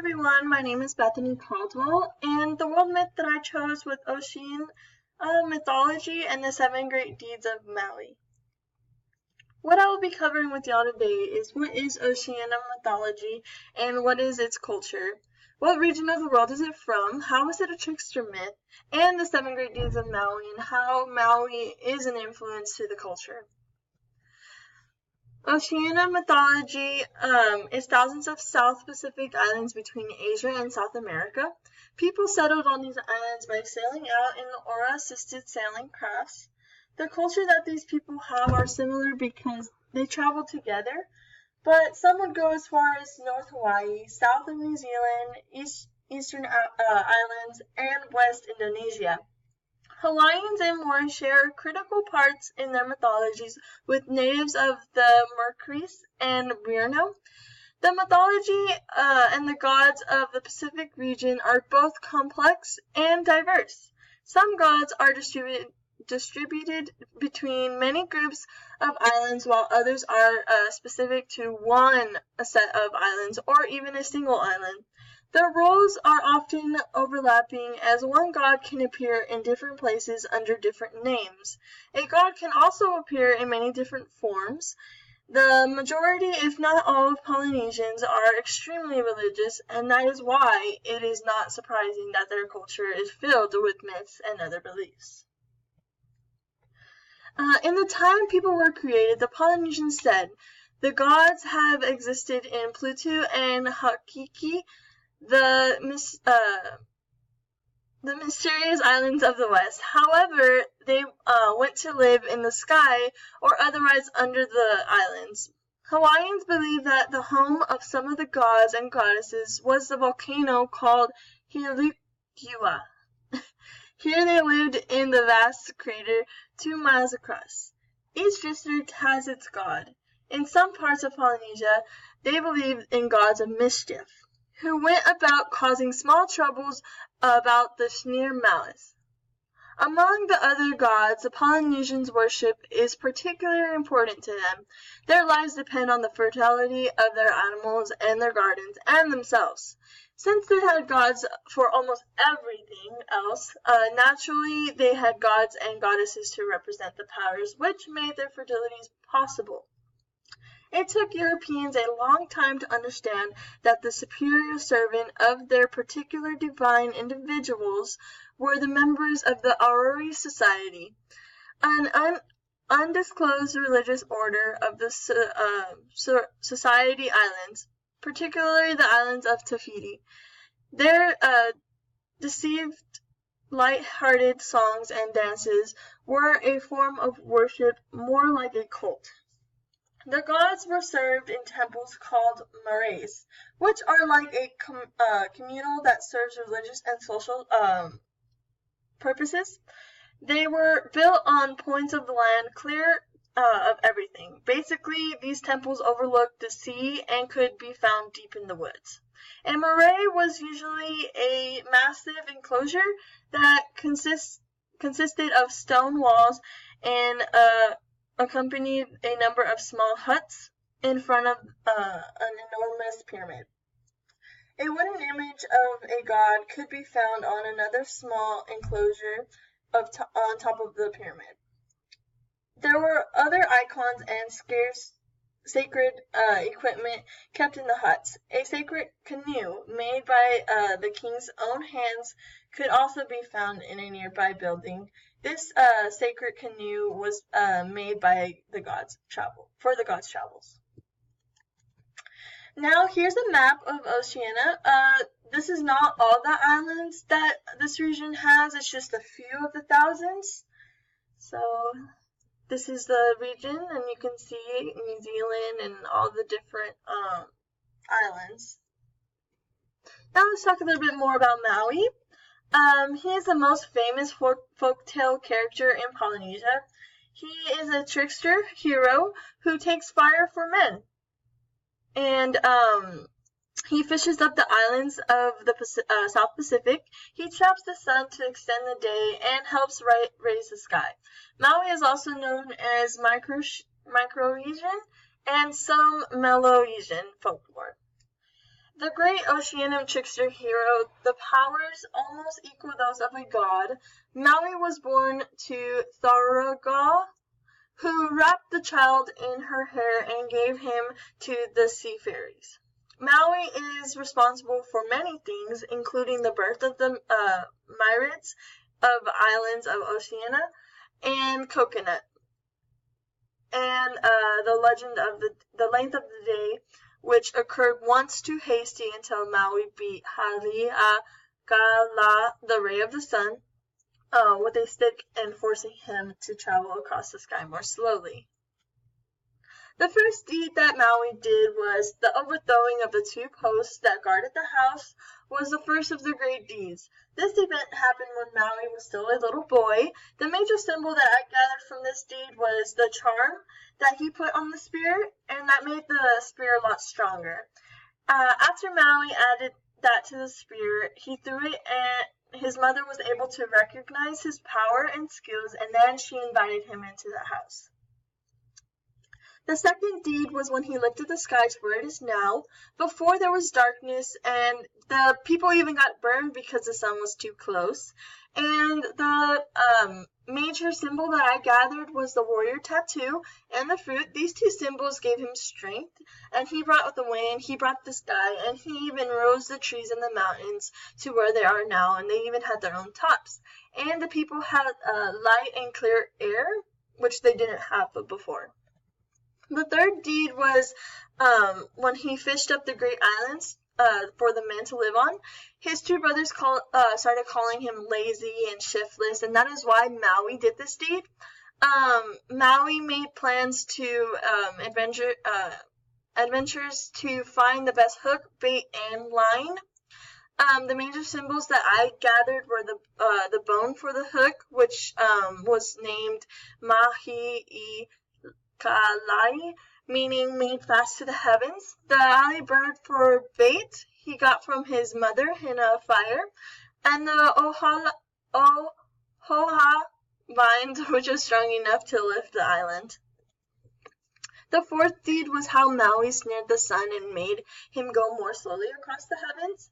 everyone, my name is Bethany Caldwell, and the world myth that I chose was Ocean mythology and the 7 great deeds of Maui. What I will be covering with y'all today is what is Oceania mythology and what is its culture, what region of the world is it from, how is it a trickster myth, and the 7 great deeds of Maui and how Maui is an influence to the culture. Oceania mythology is thousands of South Pacific islands between Asia and South America. People settled on these islands by sailing out in oar-assisted sailing crafts. The culture that these people have are similar because they travel together, but some would go as far as North Hawaii, south of New Zealand, eastern islands, and West Indonesia. Hawaiians and Moors share critical parts in their mythologies with natives of the Marquesas and Borneo. The mythology and the gods of the Pacific region are both complex and diverse. Some gods are distributed between many groups of islands, while others are specific to one set of islands or even a single island. Their roles are often overlapping, as one god can appear in different places under different names. A god can also appear in many different forms. The majority, if not all, of Polynesians are extremely religious, and that is why it is not surprising that their culture is filled with myths and other beliefs. In the time people were created, the Polynesians said, the gods have existed in Pluto and Hakiki, the mysterious islands of the West. However, they went to live in the sky or otherwise under the islands. Hawaiians believe that the home of some of the gods and goddesses was the volcano called Hilukiwa. Here they lived in the vast crater 2 miles across. Each district has its god. In some parts of Polynesia, they believed in gods of mischief, who went about causing small troubles about the sheer malice. Among the other gods the Polynesians' worship is particularly important to them. Their lives depend on the fertility of their animals and their gardens and themselves. Since they had gods for almost everything else, naturally they had gods and goddesses to represent the powers which made their fertilities possible. It took Europeans a long time to understand that the superior servant of their particular divine individuals were the members of the Aurori Society, an undisclosed religious order of the Society Islands, particularly the islands of Tahiti. Their deceived, light-hearted songs and dances were a form of worship more like a cult. The gods were served in temples called maraes, which are like a communal that serves religious and social purposes. They were built on points of the land clear of everything. Basically, these temples overlooked the sea and could be found deep in the woods. A marae was usually a massive enclosure that consisted of stone walls and accompanied a number of small huts in front of an enormous pyramid. A wooden image of a god could be found on another small enclosure on top of the pyramid. There were other icons and sacred equipment kept in the huts. A sacred canoe made by the king's own hands could also be found in a nearby building. This sacred canoe was made by the gods' travels. Now here's a map of Oceania. This is not all the islands that this region has, it's just a few of the thousands. So this is the region, and you can see New Zealand and all the different islands. Now let's talk a little bit more about Maui. He is the most famous folktale character in Polynesia. He is a trickster hero who takes fire for men. And he fishes up the islands of the South Pacific. He traps the sun to extend the day and helps raise the sky. Maui is also known as Micronesian and some Melanesian folklore. The great Oceanian trickster hero, the powers almost equal those of a god, Maui was born to Tharaga, who wrapped the child in her hair and gave him to the sea fairies. Maui is responsible for many things, including the birth of the myriads of islands of Oceania and Coconut, and the legend of the length of the day, which occurred once too hasty until Maui beat Haleakala, the ray of the sun, with a stick and forcing him to travel across the sky more slowly. The first deed that Maui did was the overthrowing of the two posts that guarded the house was the first of the great deeds. This event happened when Maui was still a little boy. The major symbol that I gathered from this deed was the charm that he put on the spear, and that made the spear a lot stronger. After Maui added that to the spear, he threw it, and his mother was able to recognize his power and skills, and then she invited him into the house. The second deed was when he lifted the sky to where it is now. Before there was darkness, and the people even got burned because the sun was too close. And the major symbol that I gathered was the warrior tattoo and the fruit. These two symbols gave him strength, and he brought the wind, he brought the sky, and he even rose the trees and the mountains to where they are now, and they even had their own tops. And the people had light and clear air, which they didn't have before. The third deed was when he fished up the great islands for the men to live on. His two brothers started calling him lazy and shiftless, and that is why Maui did this deed. Maui made plans to adventures to find the best hook, bait, and line. The major symbols that I gathered were the bone for the hook, which was named Mahi Kalai, meaning made fast to the heavens. The alley bird for bait he got from his mother in a fire, and the ohoha vines, which was strong enough to lift the island. The fourth deed was how Maui snared the sun and made him go more slowly across the heavens.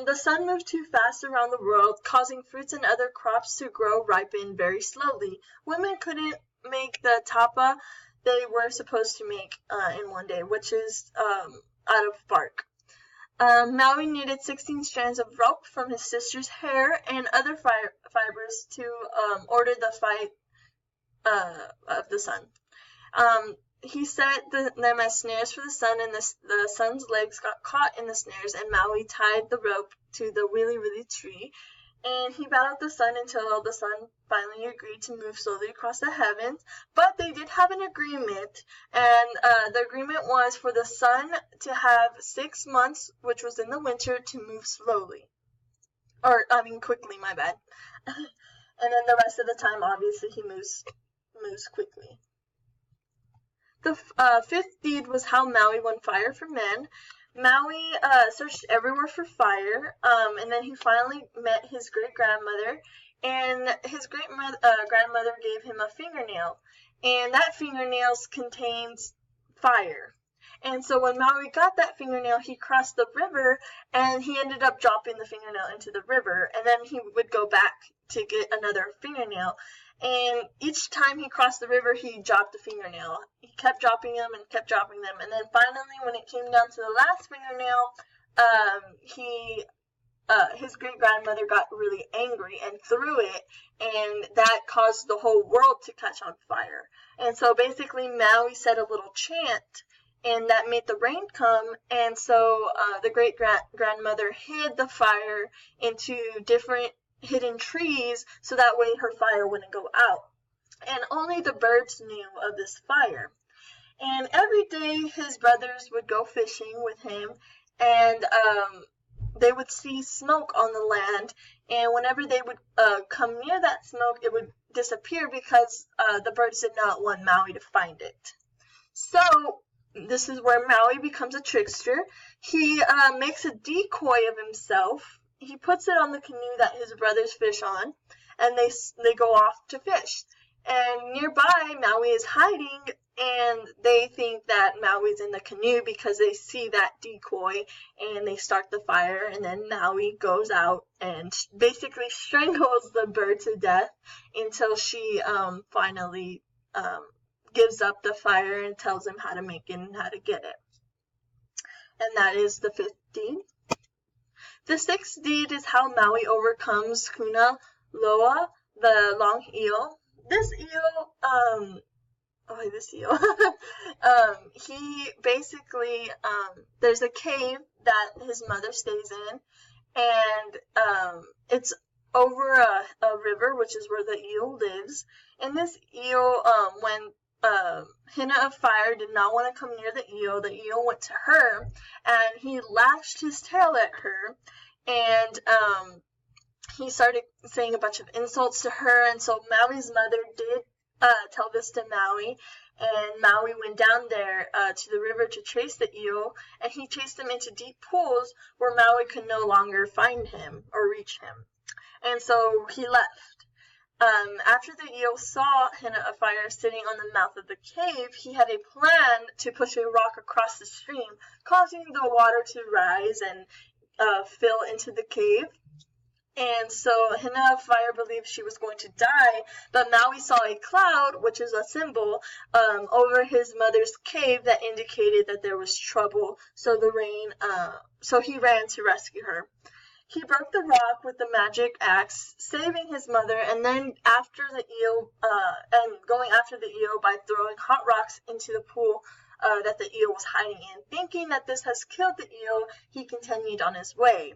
The sun moved too fast around the world, causing fruits and other crops to ripen very slowly. Women couldn't make the tapa they were supposed to make in one day, which is out of bark. Maui needed 16 strands of rope from his sister's hair and other fibers to order the fight of the sun. He set them as snares for the sun, and the sun's legs got caught in the snares, and Maui tied the rope to the wili tree, and he battled the sun until the sun finally agreed to move slowly across the heavens. But they did have an agreement, and the agreement was for the sun to have 6 months, which was in the winter, to move slowly. Quickly, my bad. And then the rest of the time, obviously, he moves quickly. The fifth deed was how Maui won fire for men. Maui searched everywhere for fire, and then he finally met his great-grandmother, and his grandmother gave him a fingernail, and that fingernail contains fire. And so when Maui got that fingernail, he crossed the river, and he ended up dropping the fingernail into the river, and then he would go back to get another fingernail. And each time he crossed the river, he dropped the fingernail. He kept dropping them and kept dropping them. And then finally, when it came down to the last fingernail, his great-grandmother got really angry and threw it, and that caused the whole world to catch on fire. And so basically, Maui said a little chant, and that made the rain come. And so the great-grandmother hid the fire into different hidden trees, so that way her fire wouldn't go out. And only the birds knew of this fire. And every day his brothers would go fishing with him, and they would see smoke on the land, and whenever they would come near that smoke, it would disappear because the birds did not want Maui to find it. So this is where Maui becomes a trickster. He makes a decoy of himself. He puts it on the canoe that his brothers fish on, and they go off to fish. And nearby, Maui is hiding and they think that Maui's in the canoe because they see that decoy, and they start the fire, and then Maui goes out and basically strangles the bird to death until she finally gives up the fire and tells him how to make it and how to get it. And that is the 5th deed. The 6th deed is how Maui overcomes Kuna Loa, the long eel. This eel, he basically, there's a cave that his mother stays in, and it's over a river, which is where the eel lives. And this eel, when Hina of Fire did not want to come near the eel went to her, and he lashed his tail at her, and he started saying a bunch of insults to her, and so Maui's mother did tell this to Maui, and Maui went down there to the river to chase the eel, and he chased him into deep pools where Maui could no longer find him or reach him, and so he left. After the eel saw Hina of Fire sitting on the mouth of the cave, he had a plan to push a rock across the stream, causing the water to rise and fill into the cave. And so Hina of Fire believed she was going to die, but Maui saw a cloud, which is a symbol, over his mother's cave that indicated that there was trouble. So he ran to rescue her. He broke the rock with the magic axe, saving his mother, and then going after the eel by throwing hot rocks into the pool that the eel was hiding in. Thinking that this has killed the eel, he continued on his way.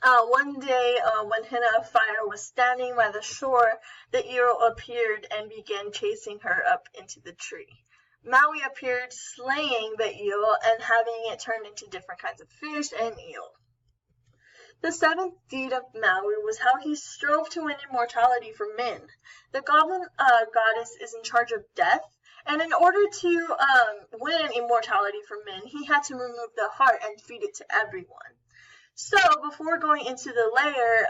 One day, when Hina of Fire was standing by the shore, the eel appeared and began chasing her up into the tree. Maui appeared, slaying the eel and having it turned into different kinds of fish and eel. The 7th deed of Maui was how he strove to win immortality for men. The goblin goddess is in charge of death, and in order to win immortality for men, he had to remove the heart and feed it to everyone. So before going into the lair,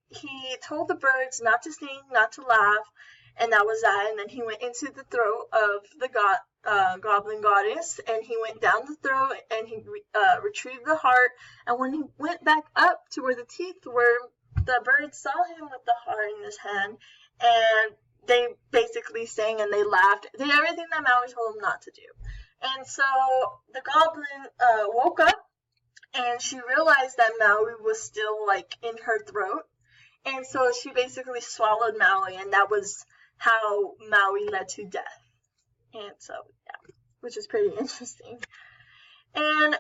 he told the birds not to sing, not to laugh, and that was that. And then he went into the throat of the goblin goddess, and he went down the throat, and he retrieved the heart. And when he went back up to where the teeth were, the birds saw him with the heart in his hand, and they basically sang and they laughed. They did everything that Maui told them not to do. And so the goblin woke up, and she realized that Maui was still in her throat, and so she basically swallowed Maui, and that was how Maui led to death. And so, yeah, which is pretty interesting. And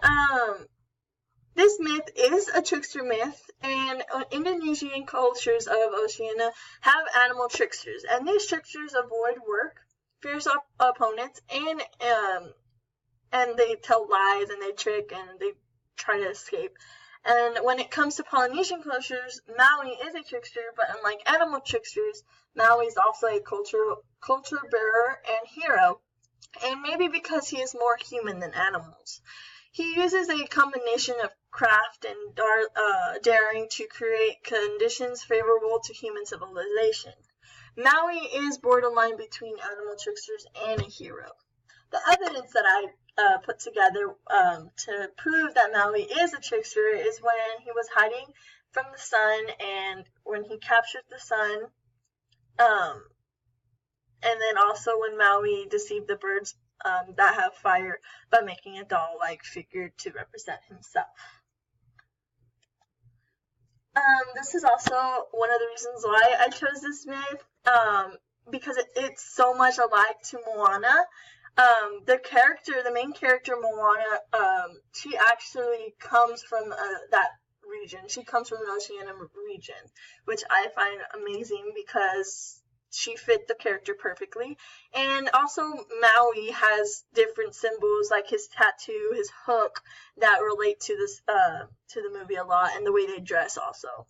this myth is a trickster myth, and Indonesian cultures of Oceania have animal tricksters, and these tricksters avoid work, fierce opponents, and they tell lies, and they trick, and they try to escape. And when it comes to Polynesian cultures, Maui is a trickster, but unlike animal tricksters, Maui is also a culture bearer and hero, and maybe because he is more human than animals. He uses a combination of craft and daring to create conditions favorable to human civilization. Maui is borderline between animal tricksters and a hero. The evidence that I put together to prove that Maui is a trickster is when he was hiding from the sun, and when he captured the sun, and then also when Maui deceived the birds that have fire by making a doll-like figure to represent himself. This is also one of the reasons why I chose this myth, because it's so much alike to Moana. The main character, Moana, she actually comes from that region. She comes from the Oceania region, which I find amazing because she fit the character perfectly. And also, Maui has different symbols like his tattoo, his hook, that relate to the movie a lot, and the way they dress also.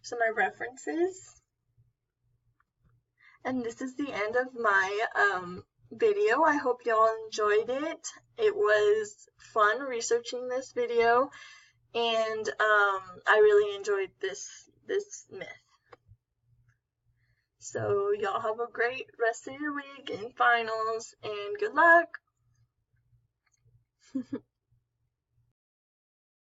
Some of my references. And this is the end of my video. I hope y'all enjoyed it. It was fun researching this video, and I really enjoyed this myth. So y'all have a great rest of your week and finals, and good luck.